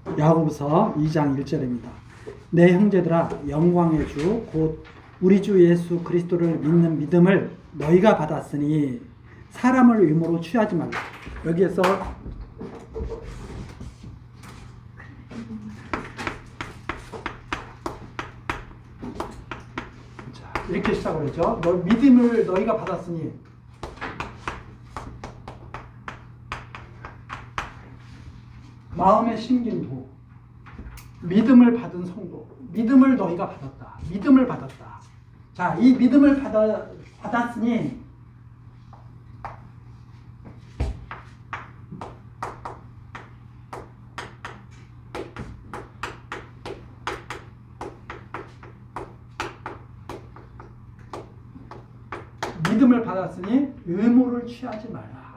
야고보서 2장 1절입니다. 내 형제들아 영광의 주 곧 우리 주 예수 그리스도를 믿는 믿음을 너희가 받았으니 사람을 의무로 취하지 말라. 여기에서 이렇게 시작을 했죠. 믿음을 너희가 받았으니 마음에 심긴 도, 믿음을 받은 성도, 믿음을 너희가 받았다. 믿음을 받았다. 자, 이 믿음을 받았으니 믿음을 받았으니 의무를 취하지 말라.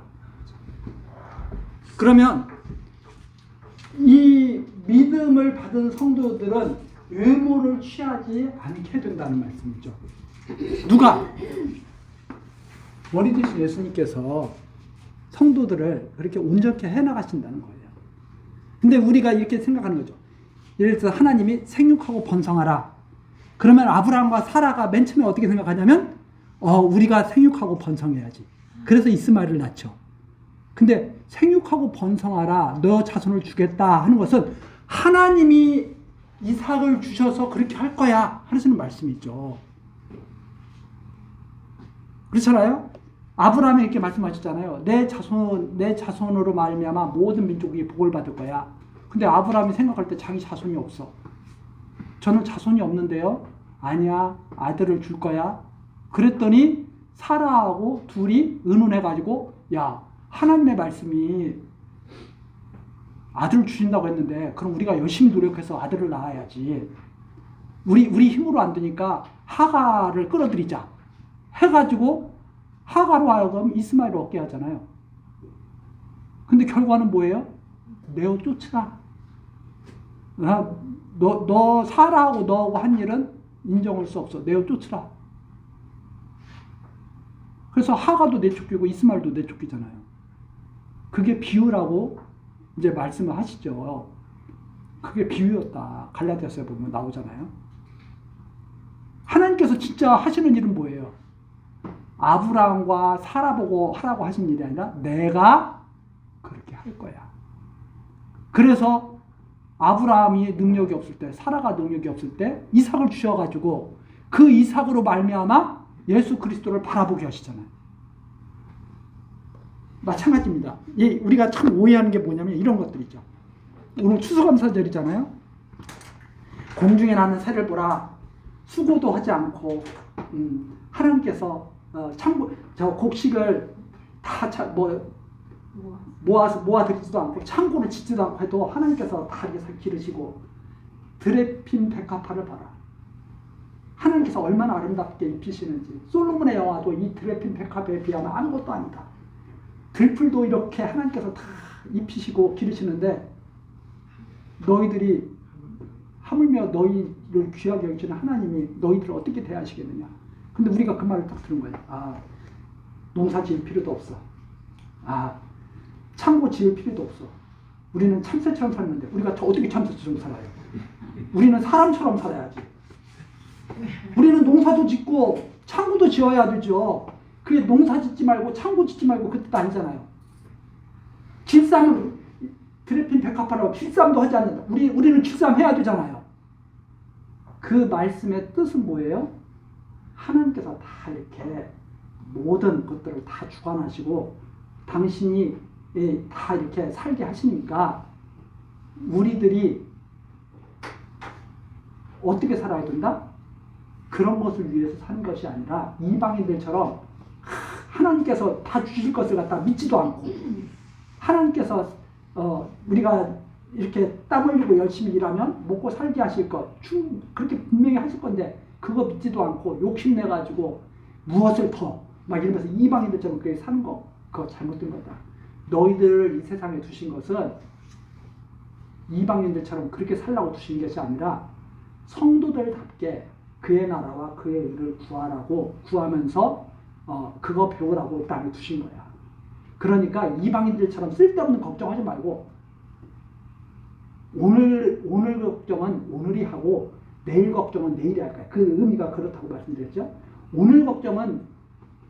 그러면 이 믿음을 받은 성도들은 의무를 취하지 않게 된다는 말씀이죠. 누가? 머리 되신 예수님께서 성도들을 그렇게 온전케 해나가신다는 거예요. 근데 우리가 이렇게 생각하는 거죠. 예를 들어서 하나님이 생육하고 번성하라. 그러면 아브라함과 사라가 맨 처음에 어떻게 생각하냐면 우리가 생육하고 번성해야지. 그래서 이스마엘을 낳죠. 근데 생육하고 번성하라, 너 자손을 주겠다 하는 것은 하나님이 이삭을 주셔서 그렇게 할 거야 하시는 말씀이죠. 그렇잖아요? 아브라함이 이렇게 말씀하셨잖아요. 내 자손으로 말미암아 모든 민족이 복을 받을 거야. 근데 아브라함이 생각할 때 자기 자손이 없어. 저는 자손이 없는데요. 아니야, 아들을 줄 거야. 그랬더니 사라하고 둘이 의논해가지고 야, 하나님의 말씀이 아들을 주신다고 했는데 그럼 우리가 열심히 노력해서 아들을 낳아야지. 우리 힘으로 안 되니까 하가를 끌어들이자 해가지고 하가로 하여금 이스마엘을 얻게 하잖아요. 근데 결과는 뭐예요? 내어 쫓으라. 너 사라하고 너하고 한 일은 인정할 수 없어. 내어 쫓으라. 그래서 하가도 내쫓기고 이스마엘도 내쫓기잖아요. 그게 비유라고 이제 말씀을 하시죠. 그게 비유였다. 갈라디아서에 보면 나오잖아요. 하나님께서 진짜 하시는 일은 뭐예요? 아브라함과 사라 보고 하라고 하신 일이 아니라 내가 그렇게 할 거야. 그래서 아브라함이 능력이 없을 때, 사라가 능력이 없을 때 이삭을 주셔가지고 그 이삭으로 말미암아 예수 그리스도를 바라보게 하시잖아요. 마찬가지입니다. 우리가 참 오해하는 게 뭐냐면 이런 것들이죠. 오늘 추수감사절이잖아요. 공중에 나는 새를 보라. 수고도 하지 않고 하나님께서 저 곡식을 다 모아드리지도 않고 창고를 짓지도 않고 해도 하나님께서 다 기르시고 드레핀 백합화를 봐라. 하나님께서 얼마나 아름답게 입히시는지. 솔로몬의 여호와도 이 드레핀 백합에 비하면 아무것도 아니다. 들풀도 이렇게 하나님께서 다 입히시고 기르시는데 너희들이 하물며 너희를 귀하게 여기시는 하나님이 너희들을 어떻게 대하시겠느냐. 근데 우리가 그 말을 딱 들은 거예요. 농사 지을 필요도 없어. 창고 지을 필요도 없어. 우리는 참새처럼 살는데 우리가 어떻게 참새처럼 살아요? 우리는 사람처럼 살아야지. 우리는 농사도 짓고 창고도 지어야 되죠. 그게 농사 짓지 말고 창고 짓지 말고 그 뜻 아니잖아요. 길쌈은 드레핀 백합화라고 길쌈도 하지 않는다. 우리는 길쌈 해야 되잖아요. 그 말씀의 뜻은 뭐예요? 하나님께서 다 이렇게 모든 것들을 다 주관하시고 당신이 다 이렇게 살게 하시니까 우리들이 어떻게 살아야 된다? 그런 것을 위해서 사는 것이 아니라 이방인들처럼 하나님께서 다 주실 것을 갖다 믿지도 않고 하나님께서 우리가 이렇게 땀 흘리고 열심히 일하면 먹고 살게 하실 것 그렇게 분명히 하실 건데 그거 믿지도 않고 욕심내가지고 무엇을 더 막 이러면서 이방인들처럼 그렇게 사는 거 그거 잘못된 거다. 너희들을 이 세상에 두신 것은 이방인들처럼 그렇게 살라고 두신 것이 아니라 성도들답게 그의 나라와 그의 의를 구하면서 그거 배우라고 땅에 두신 거야. 그러니까 이방인들처럼 쓸데없는 걱정하지 말고 오늘 걱정은 오늘이 하고 내일 걱정은 내일이 할 거야. 그 의미가 그렇다고 말씀드렸죠. 오늘 걱정은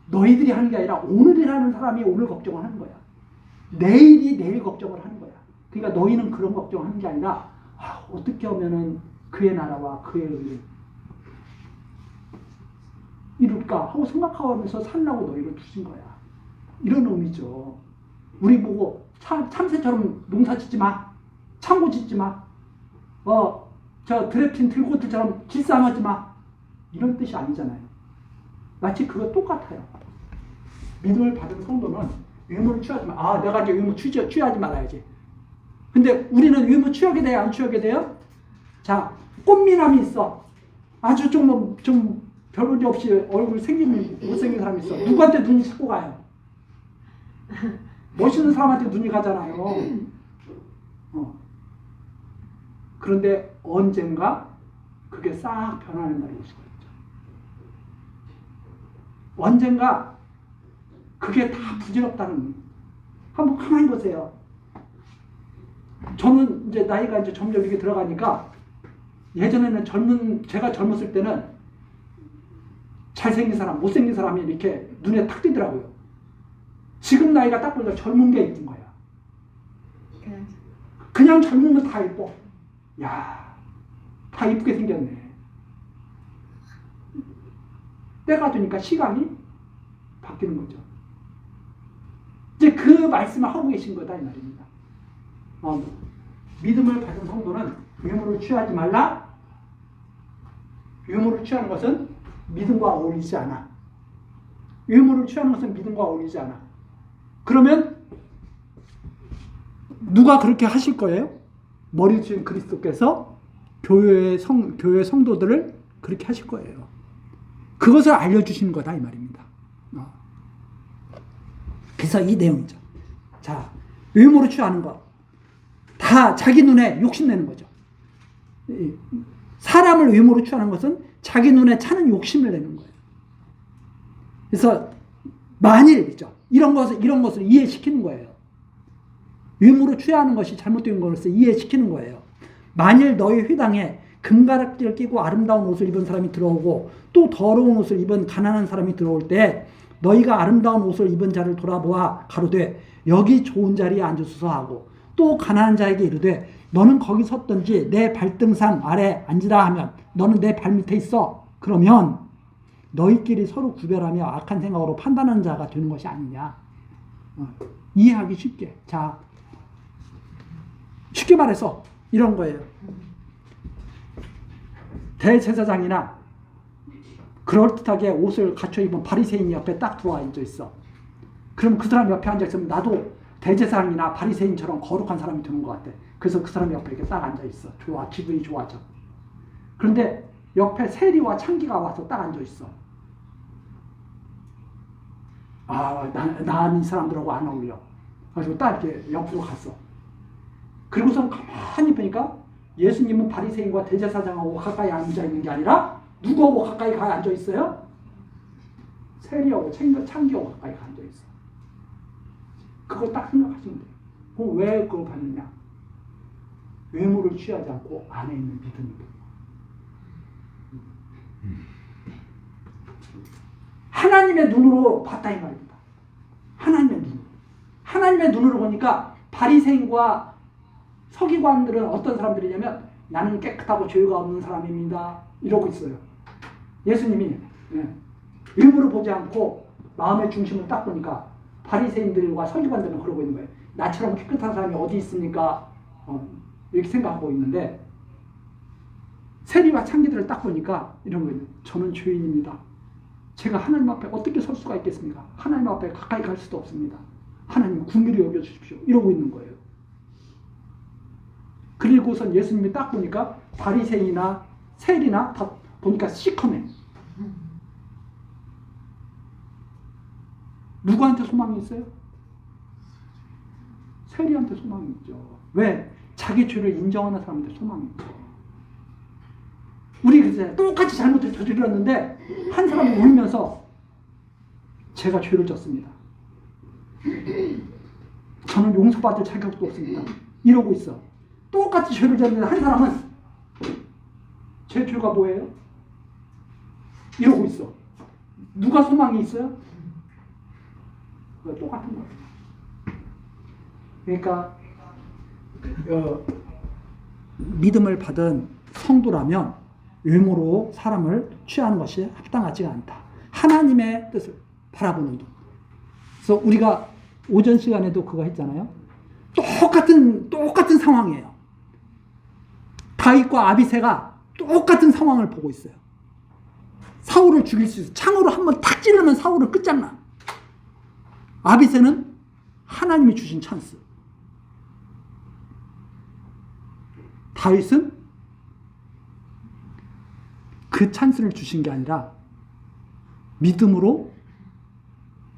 너희들이 하는 게 아니라 오늘이라는 사람이 오늘 걱정을 하는 거야. 내일이 내일 걱정을 하는 거야. 그러니까 너희는 그런 걱정을 하는 게 아니라 어떻게 하면은 그의 나라와 그의 의를 이룰까 하고 생각하면서 살라고 너희를 두신 거야. 이런 의미죠. 우리 보고 참새처럼 농사 짓지 마. 창고 짓지 마. 저 드래핀 들고들처럼 길쌈하지 마. 이런 뜻이 아니잖아요. 마치 그거 똑같아요. 믿음을 받은 성도는 의무를 취하지 마. 내가 이제 의무 취하지 말아야지. 근데 우리는 의무 취하게 돼요? 안 취하게 돼요? 자, 꽃미남이 있어. 아주 좀 별 문제 없이 얼굴 못생긴 사람이 있어. 누구한테 눈이 자꾸 가요? 멋있는 사람한테 눈이 가잖아요. 그런데 언젠가 그게 싹 변하는 날이 오실 거예요. 언젠가 그게 다 부질없다는. 한번 가만히 보세요. 저는 이제 나이가 이제 점점 이렇게 들어가니까 예전에는 제가 젊었을 때는 잘생긴 사람, 못생긴 사람이 이렇게 눈에 탁 띄더라고요. 지금 나이가 딱 보니까 젊은 게 이쁜 거야. 그냥 젊은 건 다 이뻐. 야, 다 이쁘게 생겼네. 때가 되니까 시간이 바뀌는 거죠. 이제 그 말씀을 하고 계신 거다 이 말입니다. 믿음을 받은 성도는 유물을 취하지 말라. 유물을 취하는 것은 믿음과 어울리지 않아. 유물을 취하는 것은 믿음과 어울리지 않아. 그러면 누가 그렇게 하실 거예요? 머리 주신 그리스도께서 교회 성도들을 그렇게 하실 거예요. 그것을 알려주시는 거다 이 말입니다. 그래서 이 내용이죠. 자, 유물을 취하는 것. 다 자기 눈에 욕심내는 거죠. 사람을 외모로 취하는 것은 자기 눈에 차는 욕심을 내는 거예요. 그래서 만일이죠. 이런 것을 이해시키는 거예요. 외모로 취하는 것이 잘못된 것을 이해시키는 거예요. 만일 너희 회당에 금가락지를 끼고 아름다운 옷을 입은 사람이 들어오고 또 더러운 옷을 입은 가난한 사람이 들어올 때 너희가 아름다운 옷을 입은 자를 돌아보아 가로되 여기 좋은 자리에 앉으소서 하고 또 가난한 자에게 이르되 너는 거기 섰든지 내 발등상 아래 앉으라 하면 너는 내 발밑에 있어. 그러면 너희끼리 서로 구별하며 악한 생각으로 판단하는 자가 되는 것이 아니냐. 이해하기 쉽게. 자, 쉽게 말해서 이런 거예요. 대제사장이나 그럴듯하게 옷을 갖춰 입은 바리새인이 옆에 딱 들어와 앉아 있어. 그럼 그 사람 옆에 앉아 있으면 나도 대제사장이나 바리새인처럼 거룩한 사람이 되는 것 같아. 그래서 그 사람 옆에 이렇게 딱 앉아 있어. 좋아, 기분이 좋아져. 그런데 옆에 세리와 창기가 와서 딱 앉아 있어. 난 이 사람들하고 안 어울려. 그래서 딱 이렇게 옆으로 갔어. 그리고선 가만히 보니까 예수님은 바리새인과 대제사장하고 가까이 앉아 있는 게 아니라 누구하고 가까이 앉아 있어요? 세리하고 창기하고 가까이 앉아 있어. 그거 딱 생각하시면 돼요. 그럼 왜 그걸 받느냐? 외모를 취하지 않고 안에 있는 믿음이거든요. 하나님의 눈으로 봤다 이 말입니다. 하나님의 눈으로 보니까 바리새인과 서기관들은 어떤 사람들이냐면 나는 깨끗하고 죄가 없는 사람입니다. 이러고 있어요. 예수님이 외모를 보지 않고 마음의 중심을 딱 보니까 바리새인들과 서기관들은 그러고 있는 거예요. 나처럼 깨끗한 사람이 어디 있습니까? 이렇게 생각하고 있는데 세리와 창기들을 딱 보니까 이런 거예요. 저는 죄인입니다. 제가 하나님 앞에 어떻게 설 수가 있겠습니까? 하나님 앞에 가까이 갈 수도 없습니다. 하나님 궁휼히 여겨주십시오. 이러고 있는 거예요. 그리고선 예수님이 딱 보니까 바리새인이나 세리나 다 보니까 시커매. 누구한테 소망이 있어요? 세리한테 소망이 있죠. 왜? 자기 죄를 인정하는 사람한테 소망이 있죠. 우리 그때 똑같이 잘못을 저질렀는데 한 사람이 울면서 제가 죄를 졌습니다. 저는 용서받을 자격도 없습니다. 이러고 있어. 똑같이 죄를 졌는데 한 사람은 제 죄가 뭐예요? 이러고 있어. 누가 소망이 있어요? 똑같은 거예요. 그러니까 믿음을 받은 성도라면 외모로 사람을 취하는 것이 합당하지가 않다. 하나님의 뜻을 바라보는 것. 그래서 우리가 오전 시간에도 그거 했잖아요. 똑같은 상황이에요. 다윗과 아비새가 똑같은 상황을 보고 있어요. 사울을 죽일 수 있어요. 창으로 한번 탁 찌르면 사울을 끝장나. 아비새는 하나님이 주신 찬스. 다윗은 그 찬스를 주신 게 아니라 믿음으로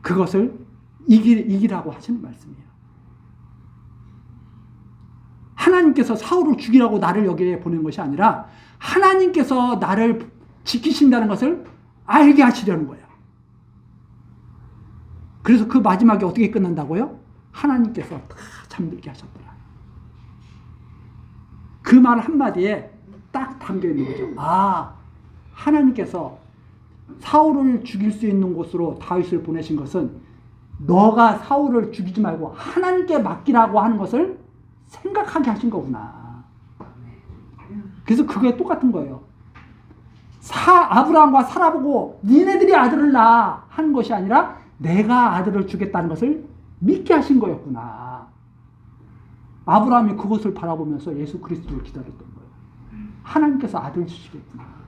그것을 이기라고 하시는 말씀이에요. 하나님께서 사울을 죽이라고 나를 여기에 보낸 것이 아니라 하나님께서 나를 지키신다는 것을 알게 하시려는 거예요. 그래서 그 마지막에 어떻게 끝난다고요? 하나님께서 다 잠들게 하셨더라. 그 말 한마디에 딱 담겨 있는 거죠. 아, 하나님께서 사울을 죽일 수 있는 곳으로 다윗을 보내신 것은 너가 사울을 죽이지 말고 하나님께 맡기라고 하는 것을 생각하게 하신 거구나. 그래서 그게 똑같은 거예요. 아브라함과 사라 보고 니네들이 아들을 낳아 하는 것이 아니라 내가 아들을 주겠다는 것을 믿게 하신 거였구나. 아브라함이 그것을 바라보면서 예수 그리스도를 기다렸던 거예요. 하나님께서 아들 주시겠구나.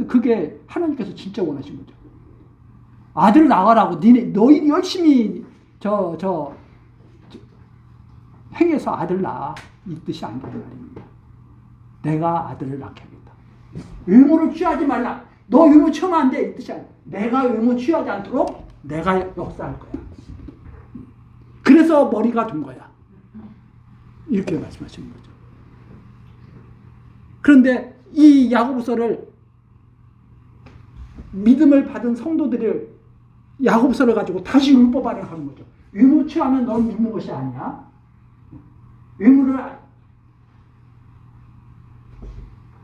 그게 하나님께서 진짜 원하신 거죠. 아들 낳으라고 너희 열심히 행해서 아들 낳아, 이 뜻이 아니라는 말입니다. 내가 아들을 낳게 하겠다. 의무를 취하지 말라. 너 의무 취하면 안 돼, 이 뜻이 아니야. 내가 의무 취하지 않도록 내가 역사할 거야. 그래서 머리가 된 거야. 이렇게 말씀하시는 거죠. 그런데 이 야고보서를 믿음을 받은 성도들을 야고보서를 가지고 다시 율법 아래 하는 거죠. 의무 취하면 넌 믿는 것이 아니야.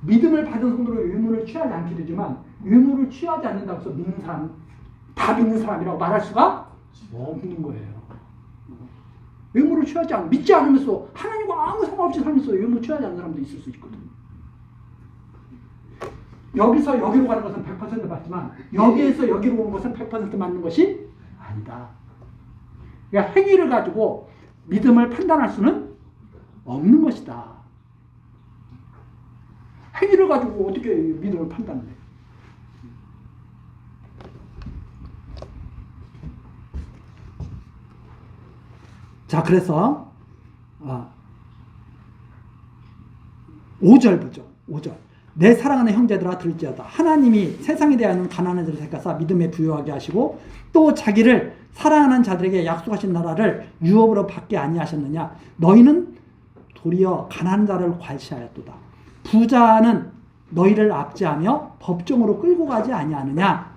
믿음을 받은 성도를 의무를 취하지 않게 되지만 의무를 취하지 않는다고 해서 믿는 사람, 다 믿는 사람이라고 말할 수가 없는 거예요. 의무를 취하지 않으면, 믿지 않으면서 하나님과 아무 상관없이 살면서 의무 취하지 않는 사람도 있을 수 있거든요. 여기서 여기로 가는 것은 100% 맞지만 여기에서 여기로 오는 것은 100% 맞는 것이 아니다. 그러니까 행위를 가지고 믿음을 판단할 수는 없는 것이다. 행위를 가지고 어떻게 믿음을 판단해? 자, 그래서 5절 보죠. 5절. 내 사랑하는 형제들아 들을지어다. 하나님이 세상에 대하여는 가난한 자를 택하사 믿음에 부유하게 하시고 또 자기를 사랑하는 자들에게 약속하신 나라를 유업으로 받게 아니하셨느냐. 너희는 도리어 가난한 자를 괄시하였도다. 부자는 너희를 압제하며 법정으로 끌고 가지 아니하느냐.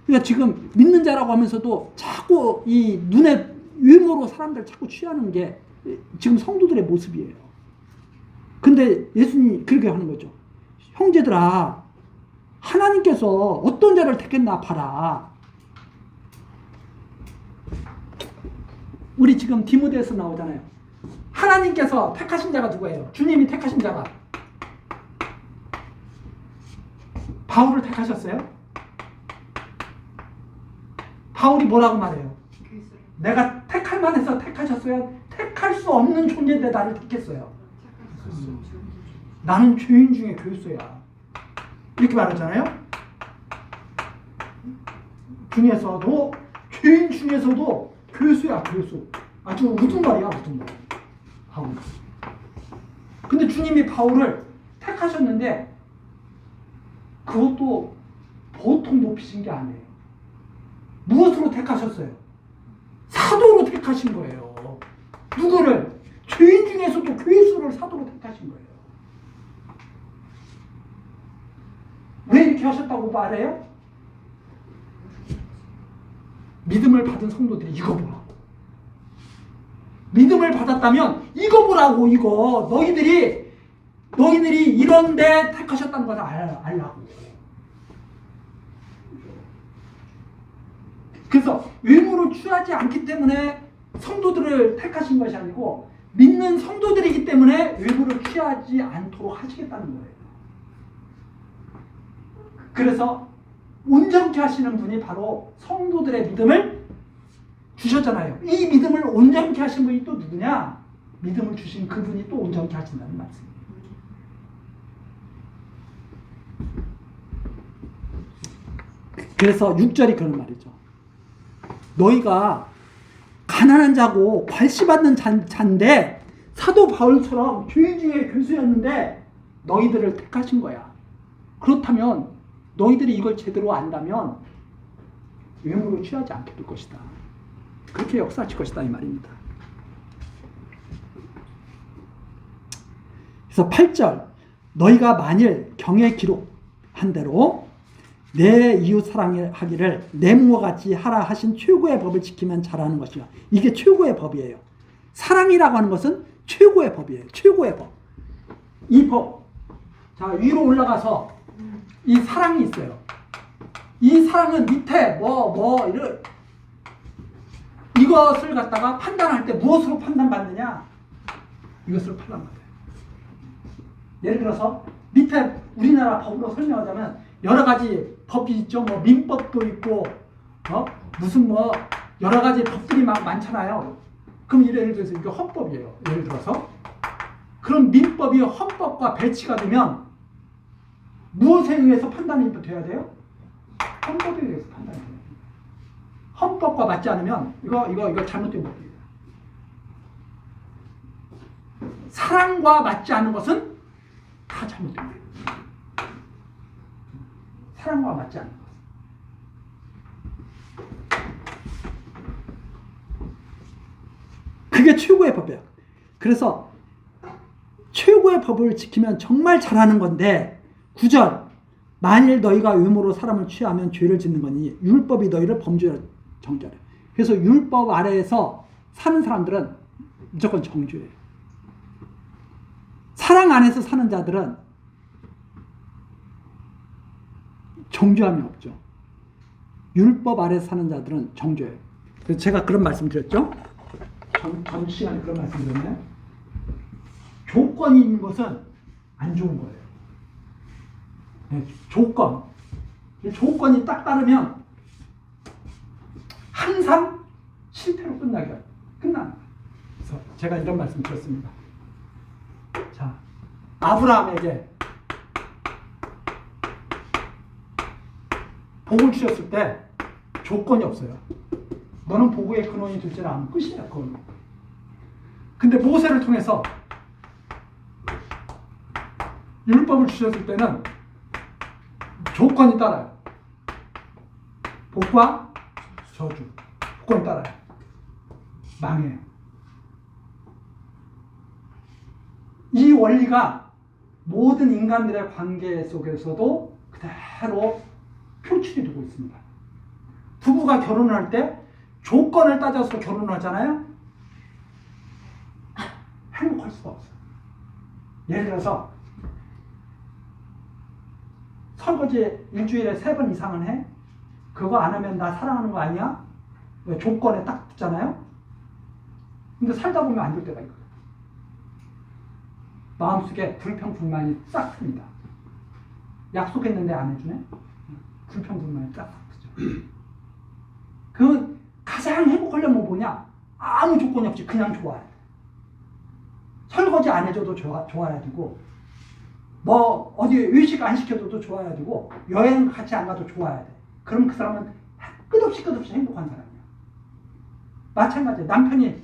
그러니까 지금 믿는 자라고 하면서도 자꾸 이 눈에 외모로 사람들 자꾸 취하는 게 지금 성도들의 모습이에요. 근데 예수님이 그렇게 하는 거죠. 형제들아, 하나님께서 어떤 자를 택했나 봐라. 우리 지금 디모데에서 나오잖아요. 하나님께서 택하신 자가 누구예요? 주님이 택하신 자가 바울을 택하셨어요? 바울이 뭐라고 말해요? 내가 택할 만해서 택하셨어요? 택할 수 없는 존재인데 나를 택했어요. 나는 죄인 중에 교수야. 이렇게 말하잖아요. 중에서도 죄인 중에서도 교수야, 교수. 아주 우두머리야, 우두머리. 바울. 근데 주님이 바울을 택하셨는데 그것도 보통 높이신 게 아니에요. 무엇으로 택하셨어요? 사도로 택하신 거예요. 누구를? 죄인 중에서도 교수를 사도로 택하신 거예요. 왜 이렇게 하셨다고 말해요? 믿음을 받은 성도들이 이거 보라고. 믿음을 받았다면 이거 보라고. 이거 너희들이 이런데 택하셨다는 것을 알라고. 그래서 외모를 취하지 않기 때문에 성도들을 택하신 것이 아니고 믿는 성도들이기 때문에 외모를 취하지 않도록 하시겠다는 거예요. 그래서 온전케 하시는 분이 바로 성도들의 믿음을 주셨잖아요. 이 믿음을 온전케 하신 분이 또 누구냐? 믿음을 주신 그분이 또 온전케 하신다는 말씀이에요. 그래서 6절이 그런 말이죠. 너희가 가난한 자고 괄시받는 자인데 사도 바울처럼 교회 중에 교수였는데 너희들을 택하신 거야. 그렇다면 너희들이 이걸 제대로 안다면 외모로 취하지 않게 될 것이다. 그렇게 역사하실 것이다 이 말입니다. 그래서 8절 너희가 만일 경에 기록한 대로 내 이웃 사랑하기를 내 몸과 같이 하라 하신 최고의 법을 지키면 잘하는 것이야. 이게 최고의 법이에요. 사랑이라고 하는 것은 최고의 법이에요. 최고의 법. 이 법. 자, 위로 올라가서 이 사랑이 있어요. 이 사랑은 밑에 이것을 갖다가 판단할 때 무엇으로 판단받느냐? 이것으로 판단받아요. 예를 들어서 밑에 우리나라 법으로 설명하자면 여러 가지 법이 있죠. 뭐 민법도 있고 무슨 여러 가지 법들이 많잖아요. 그럼 예를 들어서 이게 헌법이에요. 예를 들어서 그럼 민법이 헌법과 배치가 되면 무엇에 의해서 판단이 돼야 돼요? 헌법에 의해서 판단이 돼요. 헌법과 맞지 않으면 이거 잘못된 법이에요. 사랑과 맞지 않는 것은 다 잘못된 거예요. 사랑과 맞지 않는 것. 그게 최고의 법이에요. 그래서 최고의 법을 지키면 정말 잘하는 건데 9절 만일 너희가 외모로 사람을 취하면 죄를 짓는 거니 율법이 너희를 범죄로 정죄하래. 그래서 율법 아래에서 사는 사람들은 무조건 정죄예요. 사랑 안에서 사는 자들은 정죄함이 없죠. 율법 아래 사는 자들은 정죄예요. 그래서 제가 그런 말씀 드렸죠. 전 시간에 그런 말씀 드렸네. 조건이 있는 것은 안 좋은 거예요. 네, 조건이 딱 따르면 항상 실패로 끝나는 거예요. 그래서 제가 이런 말씀 드렸습니다. 자, 아브라함에게 복을 주셨을 때 조건이 없어요. 너는 복의 근원이 될지라 하면 끝이야. 그건. 근데 모세를 통해서 율법을 주셨을 때는 조건이 따라요. 복과 저주. 조건이 따라요. 망해요. 이 원리가 모든 인간들의 관계 속에서도 그대로 표출이 되고 있습니다. 부부가 결혼을 할 때 조건을 따져서 결혼을 하잖아요. 행복할 수가 없어요. 예를 들어서 설거지 일주일에 3번 이상은 해? 그거 안 하면 나 사랑하는 거 아니야? 왜 조건에 딱 붙잖아요. 근데 살다 보면 안 될 때가 있거든. 마음속에 불평불만이 싹 듭니다. 약속했는데 안 해주네? 불평불만이 싹 붙죠. 그 가장 행복하려면 뭐냐? 아무 조건이 없이 그냥 좋아야 돼. 설거지 안 해줘도 좋아야 되고, 뭐 어디 외식 안 시켜줘도 좋아야 되고, 여행 같이 안 가도 좋아야 돼. 그럼 그 사람은 끝없이 행복한 사람이야. 마찬가지예요. 남편이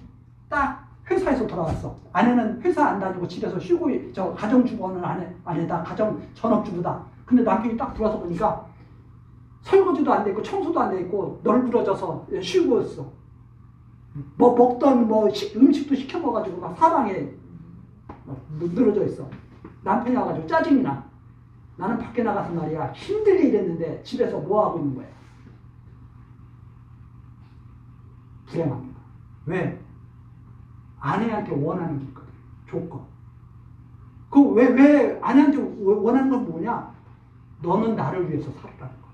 딱 회사에서 돌아왔어. 아내는 회사 안 다니고 집에서 쉬고, 가정주부는 아내다, 전업주부다. 근데 남편이 딱 들어와서 보니까 설거지도 안 돼 있고 청소도 안 돼 있고 널브러져서 쉬고 있어. 뭐 먹던 음식도 시켜 먹어가지고 막 사방에 늘어져 있어. 남편이 와가지고 짜증이 나. 나는 밖에 나가서 말이야 힘들게 일했는데 집에서 뭐 하고 있는 거야? 불행합니다. 왜? 아내한테 원하는 게 있거든. 조건. 왜 아내한테 원하는 건 뭐냐? 너는 나를 위해서 살아라는 거야.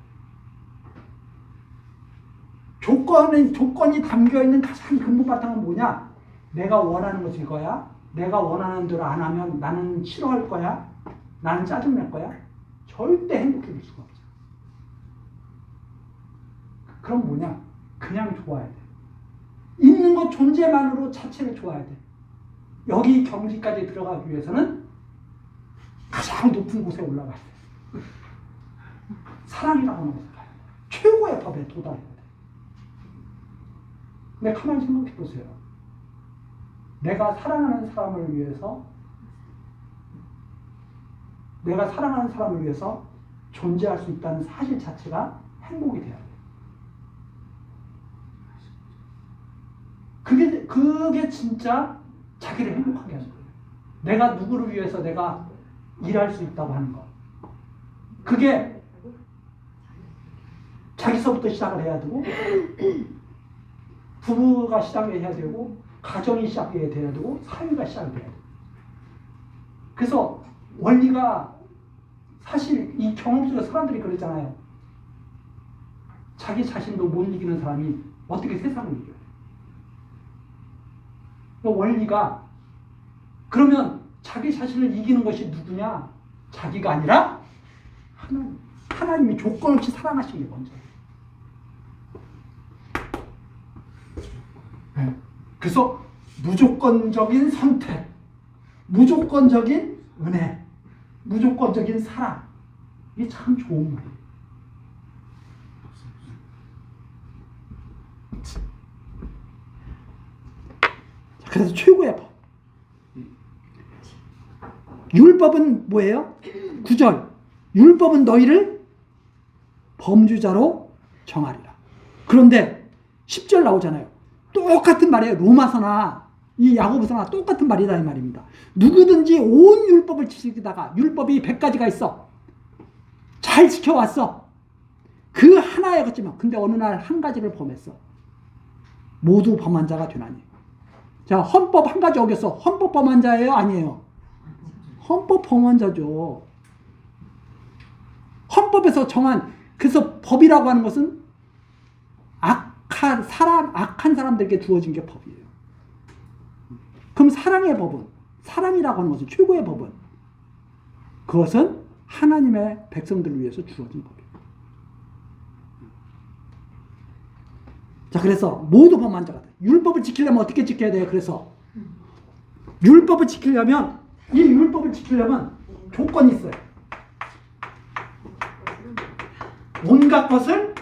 조건이 담겨있는 가장 근본 바탕은 뭐냐? 내가 원하는 것이 이거야? 내가 원하는 대로 안 하면 나는 싫어할 거야? 나는 짜증낼 거야? 절대 행복해질 수가 없어. 그럼 뭐냐? 그냥 좋아야 돼. 있는 것 존재만으로 자체를 좋아야 돼. 여기 경지까지 들어가기 위해서는 가장 높은 곳에 올라가야 돼. 사랑이라고 하는 것을 가야 돼. 최고의 법에 도달해야 돼. 근데 가만히 생각해 보세요. 내가 사랑하는 사람을 위해서 존재할 수 있다는 사실 자체가 행복이 돼야 돼. 그게 진짜 자기를 행복하게 하는 거예요. 내가 누구를 위해서 내가 일할 수 있다고 하는 거. 그게 자기서부터 시작을 해야 되고, 부부가 시작해야 되고, 가정이 시작해야 되고, 사회가 시작해야 돼요. 그래서 원리가 사실 이 경험 속에 사람들이 그러잖아요. 자기 자신도 못 이기는 사람이 어떻게 세상을 이겨요? 원리가 그러면 자기 자신을 이기는 것이 누구냐? 자기가 아니라 하나님. 하나님이 조건 없이 사랑하시는 게 먼저예요. 네. 그래서 무조건적인 선택, 무조건적인 은혜, 무조건적인 사랑, 이게 참 좋은 말이에요. 그래서 최고의 법. 율법은 뭐예요? 9절. 율법은 너희를 범주자로 정하리라. 그런데 10절 나오잖아요. 똑같은 말이에요. 로마서나 이 야고보서나 똑같은 말이다 이 말입니다. 누구든지 온 율법을 지키다가 율법이 100가지가 있어. 잘 지켜왔어. 그 하나에 그치만 근데 어느 날 한 가지를 범했어. 모두 범한 자가 되나니. 자, 헌법 한 가지 어겼어. 헌법 범한 자예요? 아니에요? 헌법 범한 자죠. 헌법에서 정한, 그래서 법이라고 하는 것은 악한 사람들에게 주어진 게 법이에요. 그럼 사랑의 법은, 사랑이라고 하는 것은 최고의 법은, 그것은 하나님의 백성들을 위해서 주어진 법이에요. 자, 그래서 모두 범한 자가 돼. 율법을 지키려면 어떻게 지켜야 돼요? 그래서 율법을 지키려면 조건이 있어요. 온갖 것을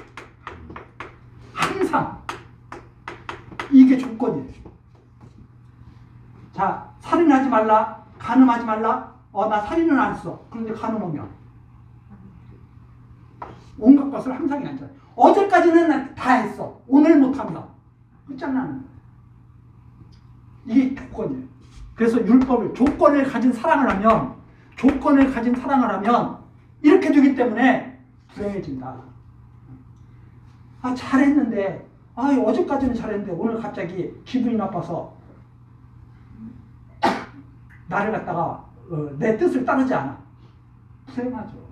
항상, 이게 조건이에요. 자, 살인하지 말라, 간음하지 말라. 나 살인은 안 했어. 그런데 간음하면 온갖 것을 항상 해야 돼. 어제까지는 다 했어. 오늘 못한다. 끝장나는 거예요. 이게 조건이에요. 그래서 율법을, 조건을 가진 사랑을 하면 이렇게 되기 때문에 불행해진다. 잘했는데, 어제까지는 잘했는데 오늘 갑자기 기분이 나빠서 나를 갖다가 내 뜻을 따르지 않아. 불행하죠.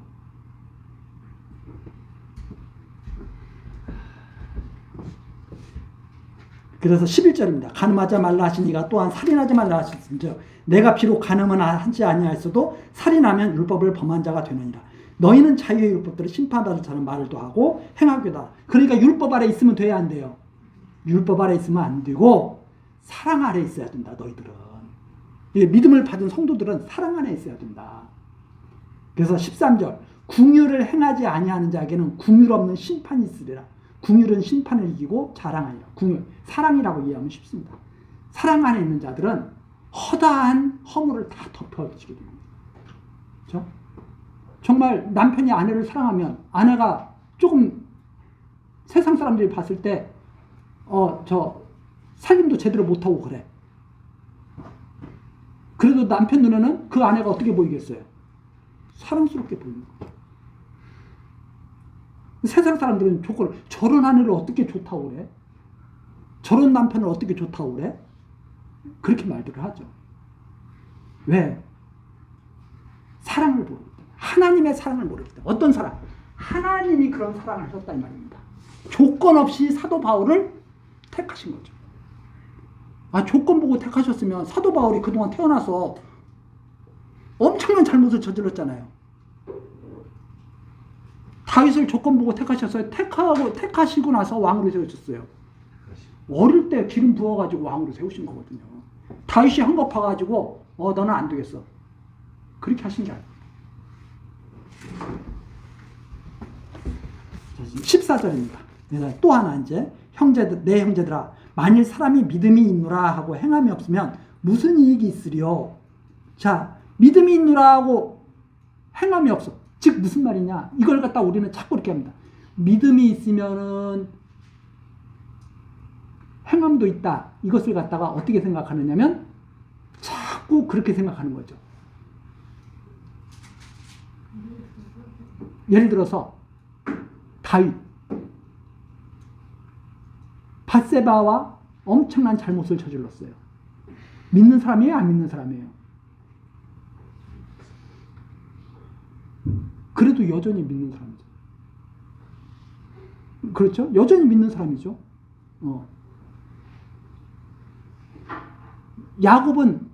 그래서 11절입니다. 간음하지 말라 하시니가 또한 살인하지 말라 하셨은즉 내가 비록 간음은 하지 아니하였어도 살인하면 율법을 범한 자가 되느니라. 너희는 자유의 율법대로 심판받을 자는 말도 하고 행하교다. 그러니까 율법 아래 있으면 돼야 안 돼요. 율법 아래 있으면 안 되고 사랑 아래 있어야 된다. 너희들은. 믿음을 받은 성도들은 사랑 안에 있어야 된다. 그래서 13절 궁율을 행하지 아니하는 자에게는 궁율 없는 심판이 있으리라. 궁율은 심판을 이기고 자랑하니라. 궁율, 사랑이라고 이해하면 쉽습니다. 사랑 안에 있는 자들은 허다한 허물을 다 덮어주게 됩니다. 그렇죠? 정말 남편이 아내를 사랑하면 아내가 조금 세상 사람들이 봤을 때 살림도 제대로 못하고 그래. 그래도 남편 눈에는 그 아내가 어떻게 보이겠어요? 사랑스럽게 보이는 거예요. 세상 사람들은 저런 아내를 어떻게 좋다고 그래? 저런 남편을 어떻게 좋다고 그래? 그렇게 말들을 하죠. 왜? 사랑을 모르기 때문에. 하나님의 사랑을 모르기 때문에. 어떤 사랑? 하나님이 그런 사랑을 하셨다 이 말입니다. 조건 없이 사도 바울을 택하신 거죠. 조건 보고 택하셨으면 사도 바울이 그동안 태어나서 엄청난 잘못을 저질렀잖아요. 다윗을 조건 보고 택하셨어요. 택하시고 나서 왕으로 세우셨어요. 어릴 때 기름 부어가지고 왕으로 세우신 거거든요. 다윗이 한겁봐가지고 너는 안 되겠어. 그렇게 하신 게 아니에요. 14절입니다. 또 하나 이제 내 형제들아 만일 사람이 믿음이 있노라 하고 행함이 없으면 무슨 이익이 있으리요? 자, 믿음이 있노라 하고 행함이 없어. 즉 무슨 말이냐? 이걸 갖다 우리는 자꾸 이렇게 합니다. 믿음이 있으면은 행함도 있다. 이것을 갖다가 어떻게 생각하느냐면 자꾸 그렇게 생각하는 거죠. 예를 들어서 다윗 밧세바와 엄청난 잘못을 저질렀어요. 믿는 사람이에요? 안 믿는 사람이에요? 그래도 여전히 믿는 사람이죠. 그렇죠? 여전히 믿는 사람이죠. 야곱은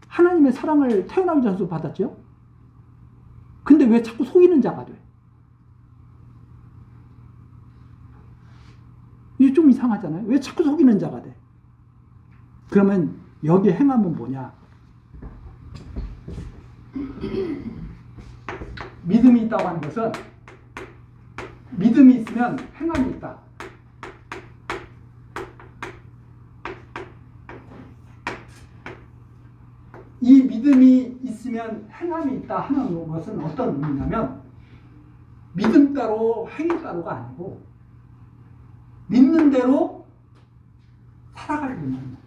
하나님의 사랑을 태어나기 전부터 받았죠. 근데 왜 자꾸 속이는 자가 돼? 이게 좀 이상하잖아요. 왜 자꾸 속이는 자가 돼? 그러면 여기에 행함은 뭐냐? 믿음이 있다고 하는 것은 믿음이 있으면 행함이 있다. 이 믿음이 있으면 행함이 있다 하는 것은 어떤 의미냐면 믿음 따로 행위 따로가 아니고 믿는 대로 살아가게 되는 거예요.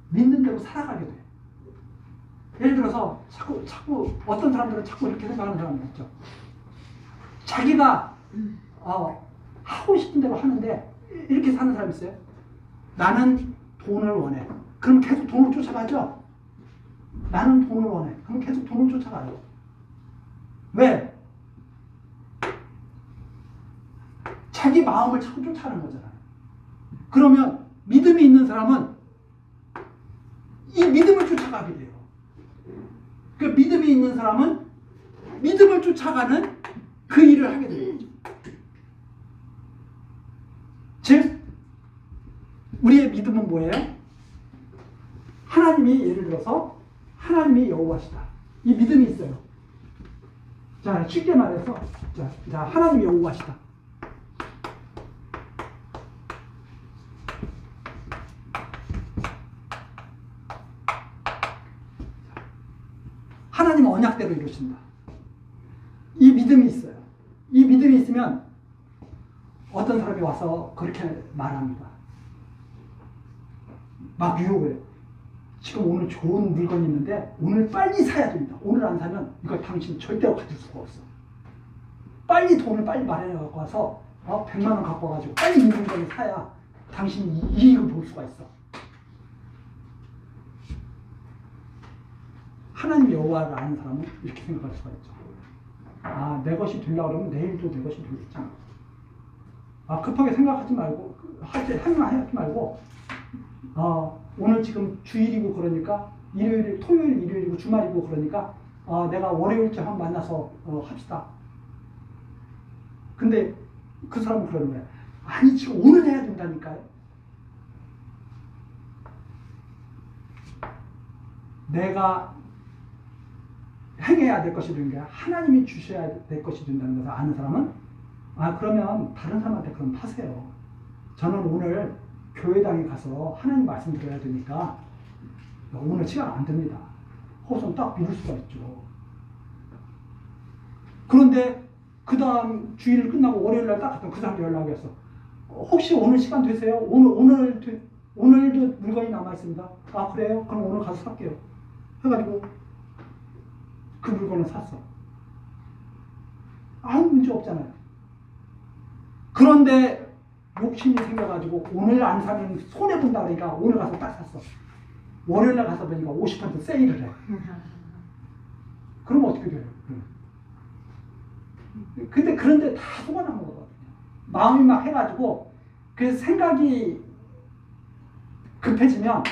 믿는 대로 살아가게 돼요. 예를 들어서 자꾸 어떤 사람들은 자꾸 이렇게 생각하는 사람이 있죠. 자기가 하고 싶은 대로 하는데 이렇게 사는 사람이 있어요. 나는 돈을 원해. 그럼 계속 돈을 쫓아가죠. 나는 돈을 원해. 그럼 계속 돈을 쫓아가요. 왜? 자기 마음을 자꾸 쫓아가는 거잖아요. 그러면 믿음이 있는 사람은 이 믿음을 쫓아가게 돼요. 그 믿음이 있는 사람은 믿음을 쫓아가는 그 일을 하게 되는 거죠. 즉 우리의 믿음은 뭐예요? 하나님이 예를 들어서 하나님이 여호와시다. 이 믿음이 있어요. 자, 쉽게 말해서 자 하나님이 여호와시다. 하나님은 언약대로 이루신다. 이 믿음이 있어요. 이 믿음이 있으면 어떤 사람이 와서 그렇게 말합니다. 막 유혹을. 지금 오늘 좋은 물건이 있는데 오늘 빨리 사야 됩니다. 오늘 안 사면 이거 당신 절대로 가질 수가 없어. 빨리 돈을 빨리 마련해 갖고 와서 100만 원 갖고 와가지고 빨리 이 물건을 사야 당신이 이익을 볼 수가 있어. 하나님 여호와를 아는 사람은 이렇게 생각할 수가 있죠. 내 것이 되려고 그러면 내일도 내 것이 되겠지. 급하게 생각하지 말고 하지 말고 오늘 지금 주일이고 그러니까 토요일, 일요일이고 주말이고 그러니까 내가 월요일쯤 한번 만나서 합시다. 근데 그 사람은 그러는 거야. 아니 지금 오늘 해야 된다니까요. 내가 행해야 될 것이 되는 게 하나님이 주셔야 될 것이 된다는 것을 아는 사람은 그러면 다른 사람한테 그럼 파세요. 저는 오늘 교회당에 가서 하나님 말씀 드려야 되니까 오늘 시간 안 됩니다. 호선 딱 미룰 수가 있죠. 그런데 그 다음 주일 끝나고 월요일날 딱 갔더니 그 사람도 연락이 왔어. 혹시 오늘 시간 되세요? 오늘도 물건이 남아있습니다. 그래요? 그럼 오늘 가서 살게요. 해가지고 그 물건을 샀어. 아무 문제 없잖아요. 그런데 욕심이 생겨가지고 오늘 안 사면 손해본다 그러니까 오늘 가서 딱 샀어. 월요일날 가서 보니까 50% 세일을 해. 그럼 어떻게 돼요? 근데 그런데 다 속아난 거거든요. 마음이 막 해가지고 그 생각이 급해지면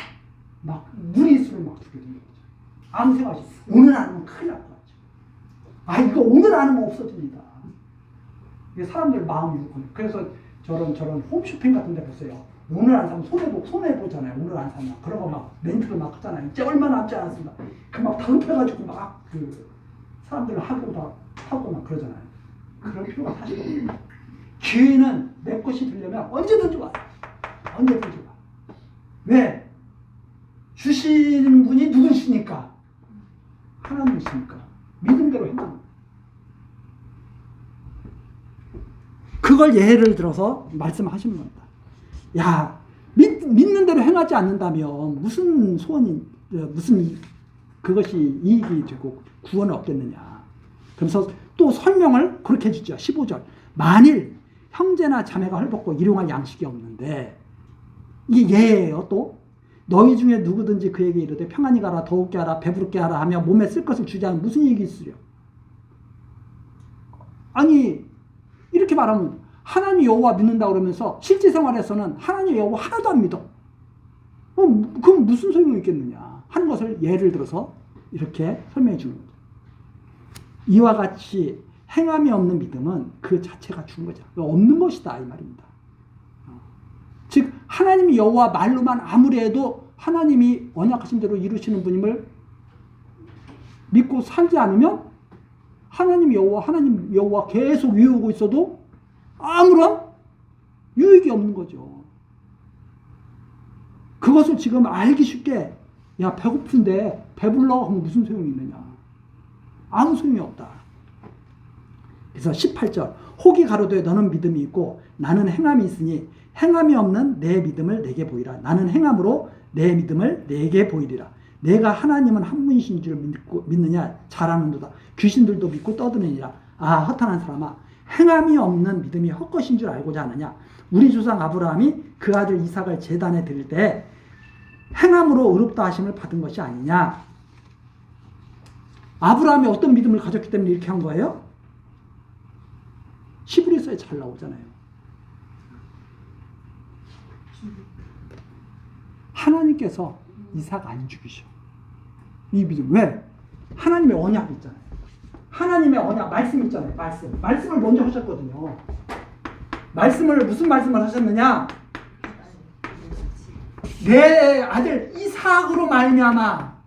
막 무리수를 막 두게 되는 거죠. 아무 생각 없이 오늘 안 하면 큰일 날 것 같죠. 아 이거 오늘 안 하면 없어집니다. 이게 사람들 마음이 그렇거든요. 그래서 저런 홈쇼핑 같은 데 보세요. 오늘 안 사면 손해보잖아요. 오늘 안 사면. 그런 거 막 멘트를 막 하잖아요. 이제 얼마 남지 않았습니다. 그 막 다급해가지고 막 사람들을 하고 막 그러잖아요. 그럴 필요가 사실 없어요. 기회는 내 것이 되려면 언제든지 와. 언제든지 와. 왜? 주시는 분이 누구시니까? 하나님이시니까. 믿음대로 행합니다. 그걸 예를 들어서 말씀하시는 겁니다. 야, 믿는 대로 행하지 않는다면 무슨 소원이, 무슨 그것이 이익이 되고 구원을 얻겠느냐. 그래서 또 설명을 그렇게 해주죠. 15절. 만일 형제나 자매가 헐벗고 일용할 양식이 없는데, 이게 예예요. 또 너희 중에 누구든지 그에게 이르되 평안히 가라, 더욱게 하라, 배부르게 하라 하며 몸에 쓸 것을 주지 않으면 무슨 이익이 있으려. 아니 이렇게 말하면 하나님 여호와 믿는다 그러면서 실제 생활에서는 하나님 여호와 하나도 안 믿어. 그럼 무슨 소용이 있겠느냐 하는 것을 예를 들어서 이렇게 설명해 주는 거죠. 이와 같이 행함이 없는 믿음은 그 자체가 죽은 거죠. 없는 것이다 이 말입니다. 즉 하나님이 여호와 말로만 아무리 해도 하나님이 언약하신 대로 이루시는 분임을 믿고 살지 않으면 하나님 여호와 계속 외우고 있어도 아무런 유익이 없는 거죠. 그것을 지금 알기 쉽게 야 배고픈데 배불러 하면 무슨 소용이 있느냐. 아무 소용이 없다. 그래서 18절 혹이 가로되 너는 믿음이 있고 나는 행함이 있으니 행함이 없는 내 믿음을 내게 보이라. 나는 행함으로 내 믿음을 내게 보이리라. 내가 하나님은 한 분이신 줄 믿느냐 잘하는도다. 귀신들도 믿고 떠드느니라. 아 허탄한 사람아 행함이 없는 믿음이 헛것인 줄 알고자 하느냐. 우리 조상 아브라함이 그 아들 이삭을 제단에 드릴 때 행함으로 의롭다 하심을 받은 것이 아니냐. 아브라함이 어떤 믿음을 가졌기 때문에 이렇게 한 거예요? 히브리서에 잘 나오잖아요. 하나님께서 이삭 안 죽이셔. 이 믿음. 왜? 하나님의 언약이 있잖아요. 하나님의 언약, 말씀 있잖아요. 말씀을 먼저 하셨거든요. 무슨 말씀을 하셨느냐? 내 아들 이삭으로 말미암아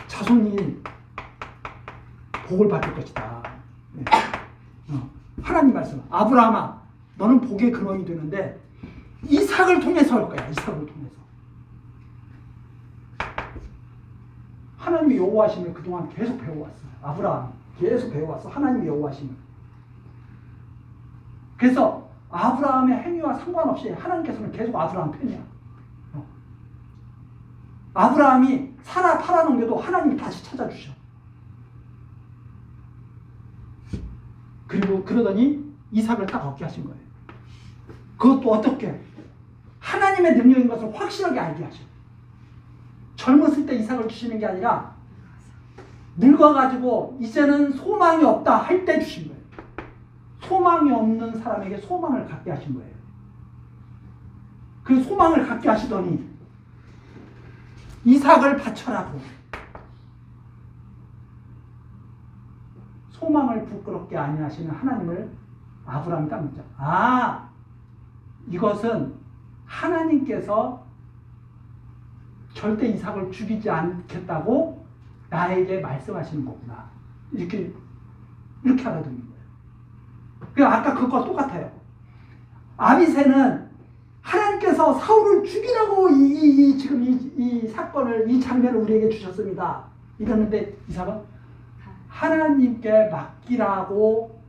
자손이 복을 받을 것이다. 네. 하나님 말씀. 아브라함아, 너는 복의 근원이 되는데 이삭을 통해서 할 거야. 이삭을 통해서. 하나님의 여호와심을 그동안 계속 배워왔어요. 아브라함 계속 배워왔어. 하나님의 여호와심을. 그래서 아브라함의 행위와 상관없이 하나님께서는 계속 아브라함 편이야. 아브라함이 사라 팔아넘겨도 하나님이 다시 찾아주셔. 그리고 그러더니 이삭을 딱 얻게 하신 거예요. 그것도 어떻게? 하나님의 능력인 것을 확실하게 알게 하셔. 젊었을 때 이삭을 주시는 게 아니라 늙어가지고 이제는 소망이 없다 할 때 주신 거예요. 소망이 없는 사람에게 소망을 갖게 하신 거예요. 그 소망을 갖게 하시더니 이삭을 바쳐라고. 소망을 부끄럽게 아니하시는 하나님을 아브라함이 딱 묻자. 아, 이것은 하나님께서 절대 이삭을 죽이지 않겠다고 나에게 말씀하시는 거구나. 이렇게 알아듣는 거예요. 그 아까 그것과 똑같아요. 아비새는 하나님께서 사울을 죽이라고 지금 이 사건을, 이 장면을 우리에게 주셨습니다. 이랬는데 이삭은 하나님께 맡기라고,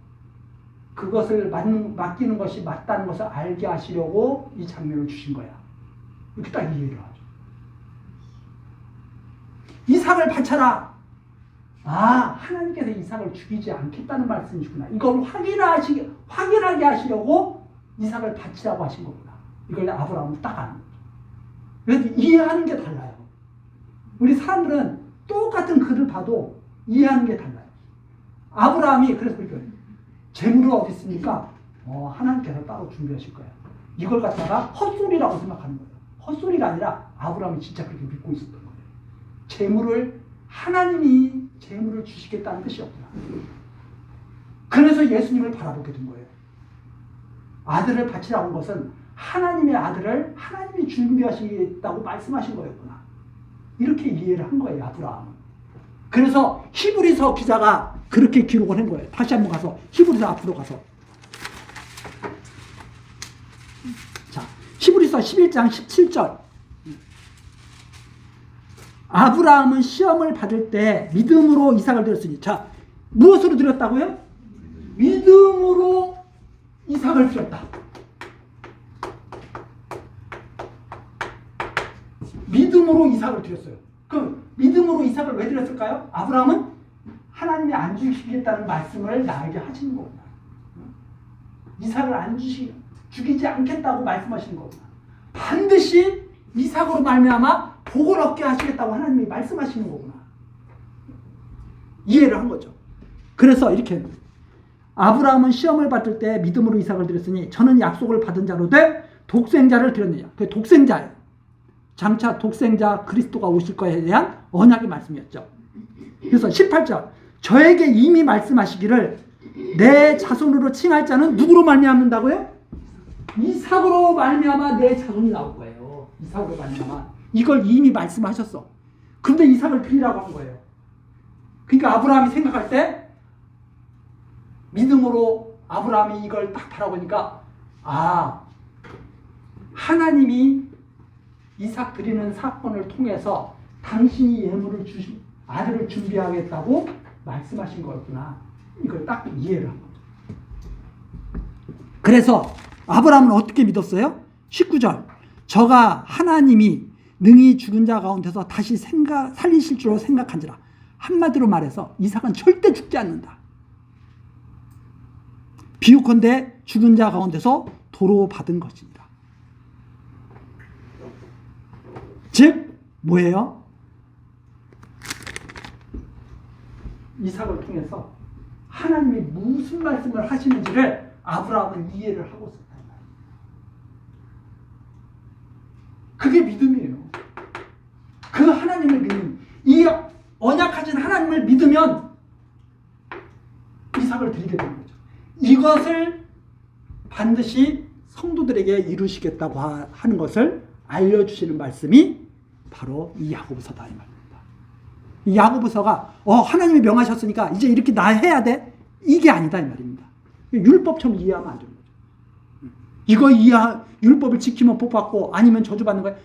그것을 맡기는 것이 맞다는 것을 알게 하시려고 이 장면을 주신 거야. 이렇게 딱 이해를 하죠. 이삭을 바쳐라. 아, 하나님께서 이삭을 죽이지 않겠다는 말씀이시구나. 이걸 확인하게 하시려고 이삭을 바치라고 하신 거구나. 이걸 아브라함은 딱 아는 거죠. 그래서 이해하는 게 달라요. 우리 사람들은 똑같은 글을 봐도 이해하는 게 달라요. 아브라함이 그래서 그렇게 재물이 어디 있습니까? 하나님께서 따로 준비하실 거예요. 이걸 갖다가 헛소리라고 생각하는 거예요. 헛소리가 아니라 아브라함이 진짜 그렇게 믿고 있었던 거예요. 재물을 하나님이 재물을 주시겠다는 뜻이었구나. 그래서 예수님을 바라보게 된 거예요. 아들을 바치라고 한 것은 하나님의 아들을 하나님이 준비하시겠다고 말씀하신 거였구나. 이렇게 이해를 한 거예요, 아브라함은. 그래서 히브리서 기자가 그렇게 기록을 한 거예요. 다시 한번 가서 히브리서 앞으로 가서. 자, 히브리서 11장 17절. 아브라함은 시험을 받을 때 믿음으로 이삭을 드렸으니. 자, 무엇으로 드렸다고요? 믿음으로 이삭을 드렸다. 믿음으로 이삭을 드렸어요. 그럼 믿음으로 이삭을 왜 드렸을까요? 아브라함은 하나님이 안 주시겠다는 말씀을 나에게 하시는 거구나. 이삭을 안 죽이지 않겠다고 말씀하시는 거구나. 반드시 이삭으로 말미암아 복을 얻게 하시겠다고 하나님이 말씀하시는 거구나. 이해를 한 거죠. 그래서 이렇게 아브라함은 시험을 받을 때 믿음으로 이삭을 드렸으니 저는 약속을 받은 자로 돼 독생자를 드렸느냐. 그 독생자예요. 장차 독생자 그리스도가 오실 것에 대한 언약의 말씀이었죠. 그래서 18절 저에게 이미 말씀하시기를 내 자손으로 칭할 자는 누구로 말미암는다고요? 이삭으로 말미암아 내 자손이 나올 거예요. 이삭으로 말미암아. 이걸 이미 말씀하셨어. 그런데 이삭을 드리라고 한 거예요. 그러니까 아브라함이 생각할 때 믿음으로 아브라함이 이걸 딱 바라보니까 하나님이 이삭 드리는 사건을 통해서 당신이 예물을 주신 아들을 준비하겠다고 말씀하신 거였구나. 이걸 딱 이해를 한 거죠. 그래서 아브라함은 어떻게 믿었어요? 19절 저가 하나님이 능히 죽은 자 가운데서 다시 살리실 줄로 생각한지라. 한마디로 말해서 이삭은 절대 죽지 않는다. 비유컨대 죽은 자 가운데서 도로 받은 것이니라. 즉 뭐예요? 이삭을 통해서 하나님이 무슨 말씀을 하시는지를 아브라함은 이해를 하고 있었다. 그게 믿음이에요. 그 하나님을 믿는, 이 언약하신 하나님을 믿으면 이삭을 드리게 되는 거죠. 이것을 반드시 성도들에게 이루시겠다고 하는 것을 알려주시는 말씀이 바로 이 야고보서다 이 말입니다. 이 야고보서가 하나님이 명하셨으니까 이제 이렇게 나 해야 돼? 이게 아니다 이 말입니다. 율법처럼 이해하면 안 되는 거죠. 율법을 지키면 복 받고 아니면 저주 받는 거야.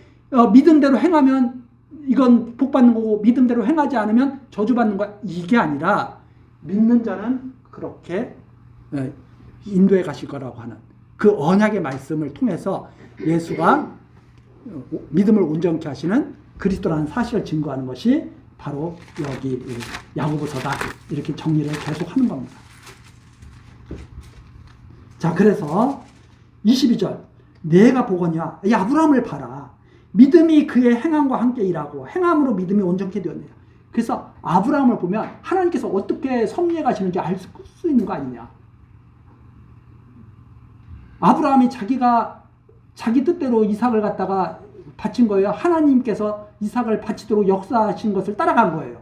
믿음대로 행하면 이건 복 받는 거고 믿음대로 행하지 않으면 저주 받는 거야. 이게 아니라 믿는 자는 그렇게 인도해 가실 거라고 하는 그 언약의 말씀을 통해서 예수가 믿음을 온전케 하시는 그리스도라는 사실을 증거하는 것이 바로 여기 야고보서다. 이렇게 정리를 계속하는 겁니다. 자, 그래서 22절 내가 보거니와 이 아브라함을 봐라. 믿음이 그의 행함과 함께 일하고 행함으로 믿음이 온전케 되었느냐. 그래서 아브라함을 보면 하나님께서 어떻게 섭리해 가시는지 알 수 있는 거 아니냐. 아브라함이 자기 뜻대로 이삭을 갖다가 바친 거예요. 하나님께서 이삭을 바치도록 역사하신 것을 따라간 거예요.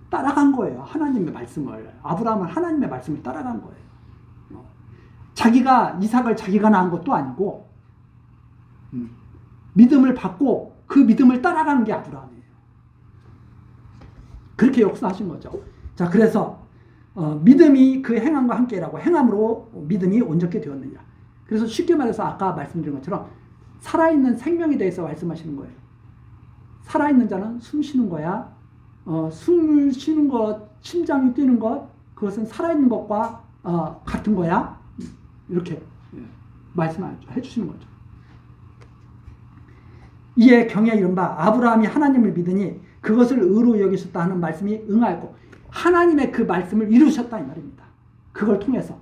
따라간 거예요. 하나님의 말씀을. 아브라함은 하나님의 말씀을 따라간 거예요. 자기가 이삭을 자기가 낳은 것도 아니고 믿음을 받고 그 믿음을 따라가는 게 아브라함이에요. 그렇게 역사하신 거죠. 자, 그래서 믿음이 그 행함과 함께 일하고 행함으로 믿음이 온전케 되었느냐. 그래서 쉽게 말해서 아까 말씀드린 것처럼 살아있는 생명에 대해서 말씀하시는 거예요. 살아있는 자는 숨 쉬는 거야. 숨을 쉬는 것, 심장이 뛰는 것, 그것은 살아있는 것과 같은 거야. 이렇게 말씀해 주시는 거죠. 이에 경에 이른바 아브라함이 하나님을 믿으니 그것을 의로 여기셨다 하는 말씀이 응하였고 하나님의 그 말씀을 이루셨다 이 말입니다. 그걸 통해서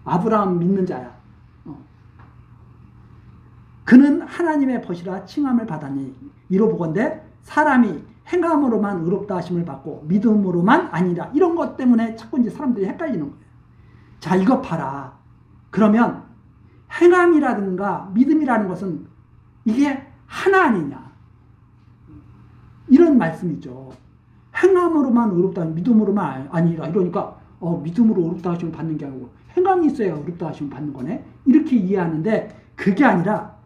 아브라함 믿는 자야. 그는 하나님의 벗이라 칭함을 받았니. 이로 보건대 사람이 행함으로만 의롭다 하심을 받고 믿음으로만 아니라. 이런 것 때문에 자꾸 이제 사람들이 헷갈리는 거예요. 자, 이것 봐라. 그러면 행함이라든가 믿음이라는 것은 이게 하나 아니냐. 이런 말씀이죠. 행함으로만 의롭다, 믿음으로만 아니라. 이러니까 믿음으로 의롭다 하심을 받는 게 아니고 행함이 있어야 의롭다 하심을 받는 거네. 이렇게 이해하는데 그게 아니라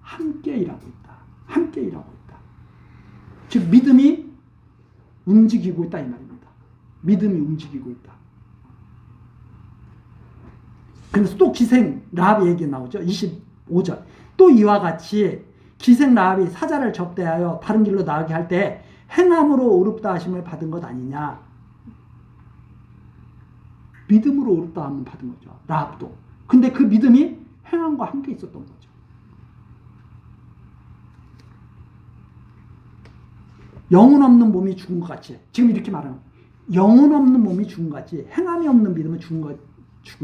함께 일하고 있다. 함께 일하고 있다. 즉 믿음이 움직이고 있다 이 말입니다. 믿음이 움직이고 있다. 그래서 또 기생 라합 얘기 나오죠. 25절. 또 이와 같이 기생 라합이 사자를 접대하여 다른 길로 나가게 할 때 행함으로 의롭다 하심을 받은 것 아니냐. 믿음으로 의롭다 함을 받은 거죠. 라합도. 근데 그 믿음이 행함과 함께 있었던 거죠. 영혼 없는 몸이 죽은 것 같이. 지금 이렇게 말하는 거예요. 영혼 없는 몸이 죽은 것 같이 행함이 없는 믿음은 죽은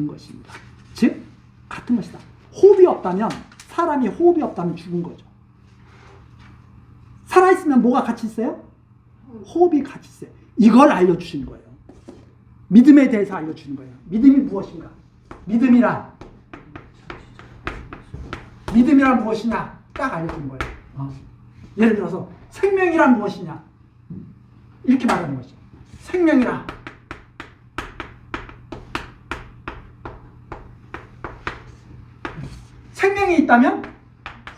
것입니다. 즉 같은 것이다. 호흡이 없다면, 사람이 호흡이 없다면 죽은 거죠. 살아있으면 뭐가 같이 있어요? 호흡이 같이 있어요. 이걸 알려주시는 거예요. 믿음에 대해서 알려주는 거예요. 믿음이 무엇인가? 믿음이란 무엇이냐? 딱 알려주는 거예요. 예를 들어서 생명이란 무엇이냐? 이렇게 말하는 거죠. 생명이란 생명이 있다면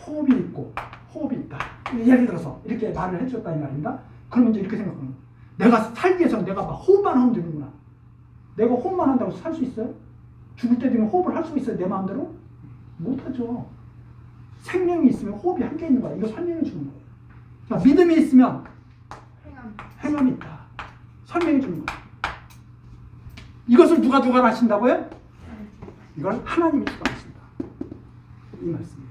호흡이 있고 호흡이 있다. 예를 들어서 이렇게 말을 해줬다 이 말입니다. 그러면 이제 이렇게 생각하는 거예요. 내가 살기 위해서 내가 막 호흡만 하면 되는구나. 내가 호흡만 한다고 살 수 있어요? 죽을 때 되면 호흡을 할 수 있어요? 내 마음대로? 못하죠. 생명이 있으면 호흡이 함께 있는 거야. 이거 설명해 주는 거예요. 자, 믿음이 있으면 행함이 있다. 설명해 주는 거예요. 이것을 누가 하신다고요? 이걸 하나님이 주관하신다. 이 말씀이에요.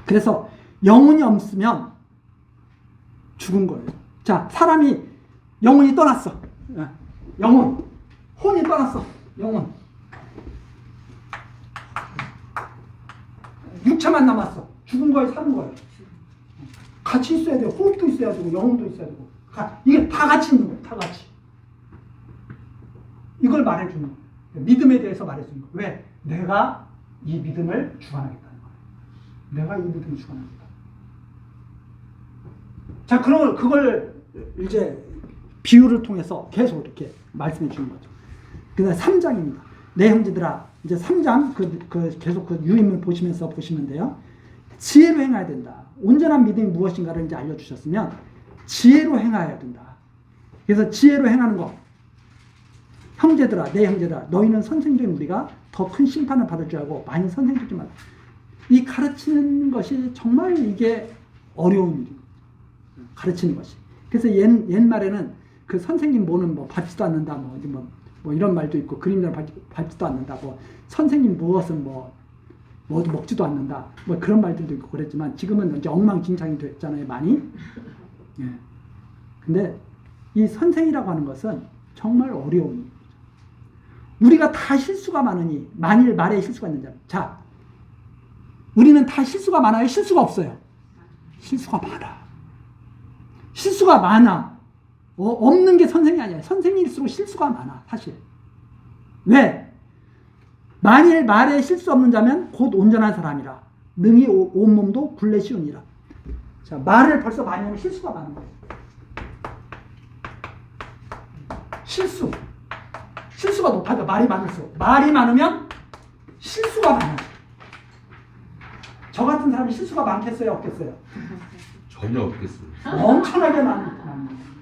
그래서 영혼이 없으면 죽은 거예요. 자, 사람이 영혼이 떠났어. 영혼, 혼이 떠났어. 영혼. 육체만 남았어. 죽은 거예요, 사는 거예요. 같이 있어야 돼요. 호흡도 있어야 되고 영혼도 있어야 되고. 이게 다 같이 있는 거예요. 다 같이. 이걸 말해주는 거예요. 믿음에 대해서 말해주는 거예요. 왜? 내가 이 믿음을 주관하겠다는 거예요. 내가 이 믿음을 주관하겠다. 자, 그걸 이제 비유를 통해서 계속 이렇게 말씀해 주는 거죠. 그 다음 3장입니다. 내 형제들아, 이제 3장 계속 그 유인물 보시면 돼요. 지혜로 행해야 된다. 온전한 믿음이 무엇인가를 이제 알려주셨으면 지혜로 행해야 된다. 그래서 지혜로 행하는 거. 형제들아, 내 형제들아, 너희는 선생 중 우리가 더 큰 심판을 받을 줄 알고 많이 선생 듣지 말라. 이 가르치는 것이 정말 이게 어려운 일이에요. 가르치는 것이. 그래서 옛말에는 그 선생님 뭐는 뭐 받지도 않는다, 뭐 이런 말도 있고, 그림자를 받지도 않는다, 뭐 선생님 무엇은 뭐도 먹지도 않는다, 뭐 그런 말들도 있고 그랬지만 지금은 이제 엉망진창이 됐잖아요, 많이. 예. 근데 이 선생이라고 하는 것은 정말 어려운 일이죠. 우리가 다 실수가 많으니, 만일 말에 실수가 있는지. 자, 우리는 다 실수가 많아요? 실수가 없어요? 실수가 많아. 실수가 많아. 없는 게 선생이 아니야. 선생일수록 실수가 많아, 사실. 왜? 만일 말에 실수 없는 자면 곧 온전한 사람이라. 능히 온몸도 굴레 씌우니라. 자, 말을 벌써 많이 하면 실수가 많은 거예요. 실수가 높아져. 말이 많을수록. 말이 많으면 실수가 많아. 저 같은 사람이 실수가 많겠어요, 없겠어요? 전혀 없겠어요. 엄청나게 많아.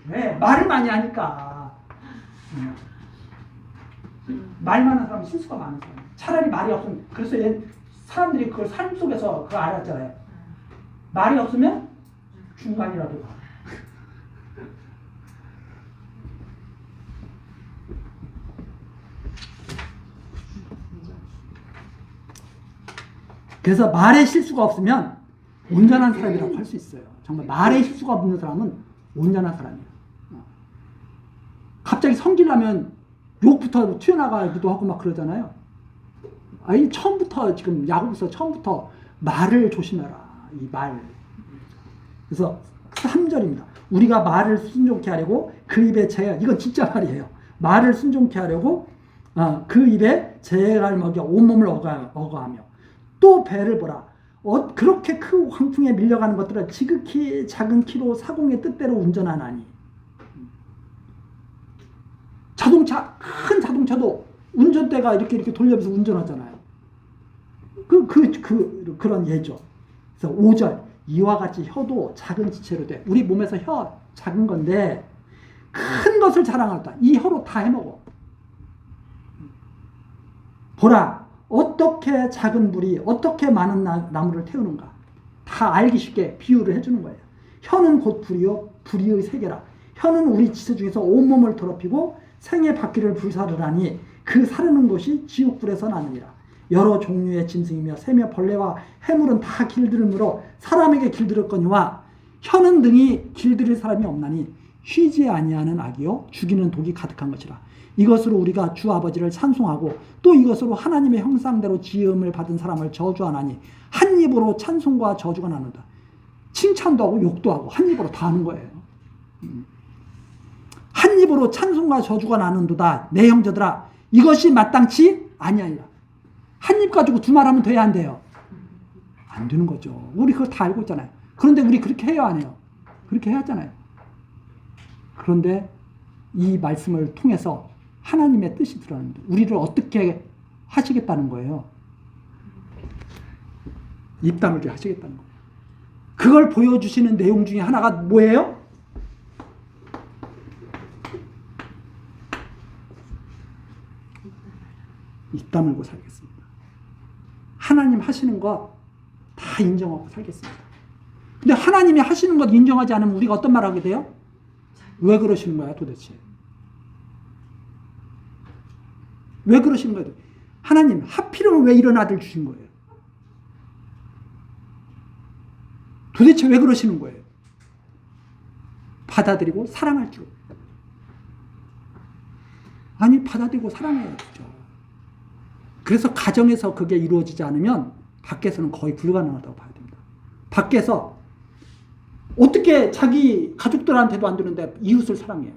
왜? 말을 많이 하니까. 말 많은 사람은 실수가 많은 사람. 차라리 말이 없으면, 그래서 사람들이 그걸 삶 속에서 그걸 알았잖아요. 말이 없으면 중간이라도 가. 그래서 말에 실수가 없으면 온전한 사람이라고 할 수 있어요. 정말 말에 실수가 없는 사람은 온전한 사람이에요. 갑자기 성질나면 욕부터 튀어나가기도 하고 막 그러잖아요. 아니 처음부터 지금 야고보서 처음부터 말을 조심해라. 이 말. 그래서 3절입니다. 우리가 말을 순종케 하려고 그 입에 이건 진짜 말이에요. 말을 순종케 하려고 그 입에 재갈 먹여 온몸을 어거하며 또 배를 보라. 그렇게 큰 광풍에 밀려가는 것들을 지극히 작은 키로 사공의 뜻대로 운전하나니. 큰 자동차도 운전대가 이렇게 돌려서 운전하잖아요. 그런 예죠. 그래서 5절, 이와 같이 혀도 작은 지체로 돼. 우리 몸에서 혀 작은 건데 큰 것을 자랑하다. 이 혀로 다 해먹어. 보라, 어떻게 작은 불이 어떻게 많은 나무를 태우는가. 다 알기 쉽게 비유를 해주는 거예요. 혀는 곧 불이요 불의의 세계라. 혀는 우리 지체 중에서 온몸을 더럽히고 생의 바퀴를 불사르라니 그 사르는 것이 지옥불에서 나느니라. 여러 종류의 짐승이며 새며 벌레와 해물은 다 길들을 물어 사람에게 길들였거니와 혀는 등이 길들일 사람이 없나니 쉬지 아니하는 악이요 죽이는 독이 가득한 것이라. 이것으로 우리가 주 아버지를 찬송하고 또 이것으로 하나님의 형상대로 지음을 받은 사람을 저주하나니 한 입으로 찬송과 저주가 나는다. 칭찬도 하고 욕도 하고 한 입으로 다 하는 거예요. 한 입으로 찬송과 저주가 나는도다. 내 형제들아, 이것이 마땅치 아니하니라. 한 입 가지고 두 말 하면 돼야 안 돼요? 안 되는 거죠. 우리 그거 다 알고 있잖아요. 그런데 우리 그렇게 해요, 안 해요? 그렇게 해야잖아요. 그런데 이 말씀을 통해서 하나님의 뜻이 드러납니다. 우리를 어떻게 하시겠다는 거예요? 입 다물게 하시겠다는 거예요. 그걸 보여주시는 내용 중에 하나가 뭐예요? 입 다물고 살겠습니다. 하나님 하시는 거 다 인정하고 살겠습니다. 근데 하나님이 하시는 것 인정하지 않으면 우리가 어떤 말 하게 돼요? 왜 그러시는 거야 도대체? 왜 그러시는 거예요? 하나님 하필이면 왜 이런 아들 주신 거예요? 도대체 왜 그러시는 거예요? 받아들이고 사랑할 줄. 아니 받아들이고 사랑해야죠. 그래서 가정에서 그게 이루어지지 않으면 밖에서는 거의 불가능하다고 봐야 됩니다. 밖에서 어떻게 자기 가족들한테도 안 되는데 이웃을 사랑해요.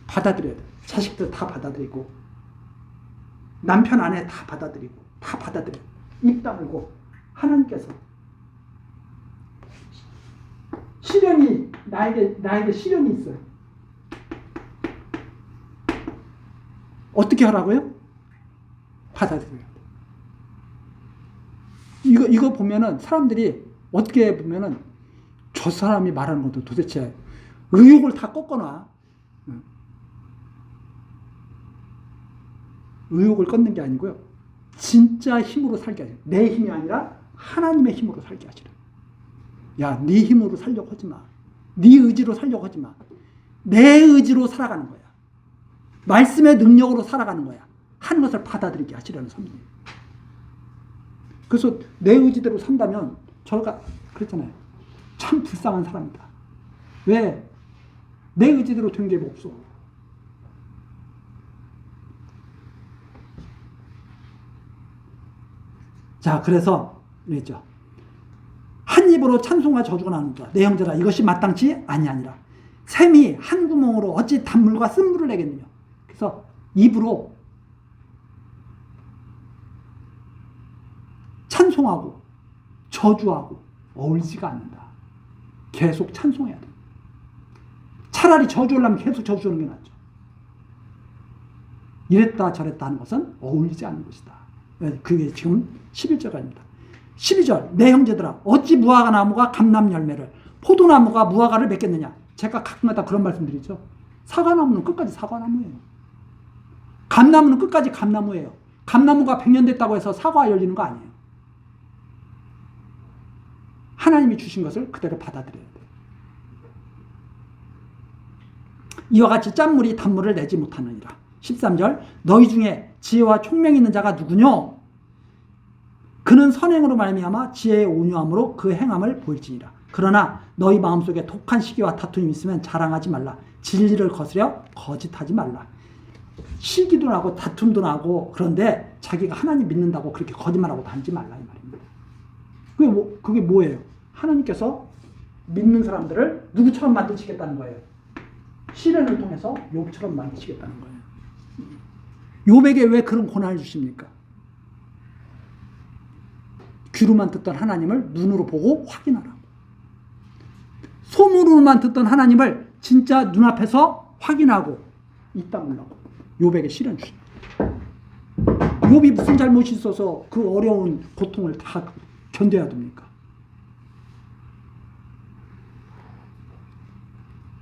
받아들여야 돼. 자식들 다 받아들이고 남편 아내 다 받아들이고 다 받아들여. 입 다물고 하나님께서 시련이 나에게 시련이 있어요. 어떻게 하라고요? 받아들여요. 이거 보면은 사람들이 어떻게 보면은 저 사람이 말하는 것도 도대체 의욕을 다 꺾어놔. 의욕을 꺾는 게 아니고요. 진짜 힘으로 살게 하시라. 내 힘이 아니라 하나님의 힘으로 살게 하시라. 야, 네 힘으로 살려고 하지 마. 네 의지로 살려고 하지 마. 내 의지로 살아가는 거야. 말씀의 능력으로 살아가는 거야. 하는 것을 받아들이게 하시라는 선생님. 그래서 내 의지대로 산다면 저가 그랬잖아요. 참 불쌍한 사람이다. 왜? 내 의지대로 된 게 없어. 자, 그래서 그랬죠. 한 입으로 찬송과 저주가 나는도다. 내 형제라, 이것이 마땅치 아니하니라. 샘이 한 구멍으로 어찌 단물과 쓴물을 내겠느냐. 그래서 입으로 찬송하고 저주하고 어울리지가 않는다. 계속 찬송해야 돼. 차라리 저주하려면 계속 저주하는 게 낫죠. 이랬다 저랬다 하는 것은 어울리지 않는 것이다. 그게 지금 11절입니다. 12절, 내 형제들아, 어찌 무화과나무가 감람 열매를, 포도나무가 무화과를 맺겠느냐. 제가 가끔마다 그런 말씀 드리죠. 사과나무는 끝까지 사과나무예요. 감나무는 끝까지 감나무예요. 감나무가 100년 됐다고 해서 사과가 열리는 거 아니에요. 하나님이 주신 것을 그대로 받아들여야 돼요. 이와 같이 짠물이 단물을 내지 못하느니라. 13절, 너희 중에 지혜와 총명이 있는 자가 누구뇨? 그는 선행으로 말미암아 지혜의 온유함으로 그 행함을 보일지니라. 그러나 너희 마음속에 독한 시기와 다툼이 있으면 자랑하지 말라. 진리를 거스려 거짓하지 말라. 시기도 나고 다툼도 나고 그런데 자기가 하나님 믿는다고 그렇게 거짓말하고 다니지 말라 이 말입니다. 그게 뭐예요? 하나님께서 믿는 사람들을 누구처럼 만드시겠다는 거예요. 시련을 통해서 욥처럼 만드시겠다는 거예요. 욥에게 왜 그런 고난을 주십니까? 귀로만 듣던 하나님을 눈으로 보고 확인하라고. 소문으로만 듣던 하나님을 진짜 눈앞에서 확인하고 있다물라고 욥에게 시련 주십니다. 욥이 무슨 잘못이 있어서 그 어려운 고통을 다 견뎌야 됩니까?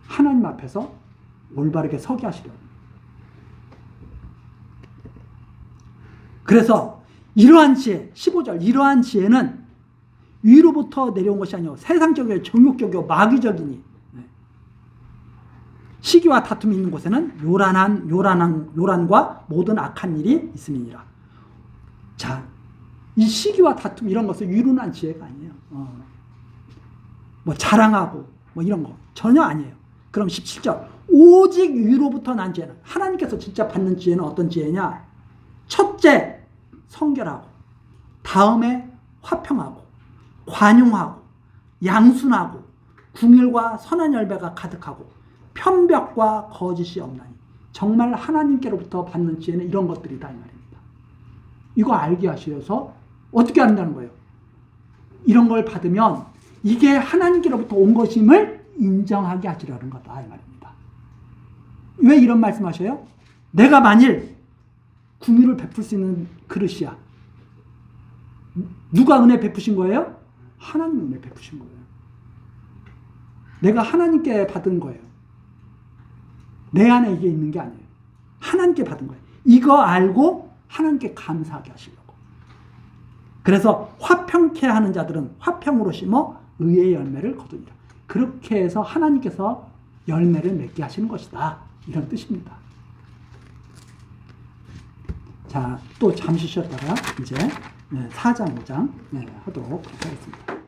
하나님 앞에서 올바르게 서게 하시려고. 그래서 이러한 지혜, 15절, 이러한 지혜는 위로부터 내려온 것이 아니요 세상적이요 정욕적이요 마귀적이니 시기와 다툼이 있는 곳에는 요란과 모든 악한 일이 있음이니라. 자, 이 시기와 다툼 이런 것은 위로난 지혜가 아니에요. 뭐 자랑하고 뭐 이런 거 전혀 아니에요. 그럼 17절 오직 위로부터 난 지혜는 하나님께서 진짜 받는 지혜는 어떤 지혜냐? 첫째 성결하고 다음에 화평하고 관용하고 양순하고 궁율과 선한 열매가 가득하고 편벽과 거짓이 없나니 정말 하나님께로부터 받는 지혜는 이런 것들이다 이 말입니다. 이거 알게 하셔서 어떻게 한다는 거예요? 이런 걸 받으면 이게 하나님께로부터 온 것임을 인정하게 하시려는 거다 이 말입니다. 왜 이런 말씀하셔요? 내가 만일 궁유를 베풀 수 있는 그릇이야. 누가 은혜 베푸신 거예요? 하나님 은혜 베푸신 거예요. 내가 하나님께 받은 거예요. 내 안에 이게 있는 게 아니에요. 하나님께 받은 거예요. 이거 알고 하나님께 감사하게 하시려고. 그래서 화평케 하는 자들은 화평으로 심어 의의 열매를 거두니라. 그렇게 해서 하나님께서 열매를 맺게 하시는 것이다. 이런 뜻입니다. 자, 또 잠시 쉬었다가 이제 4장, 5장 하도록 하겠습니다.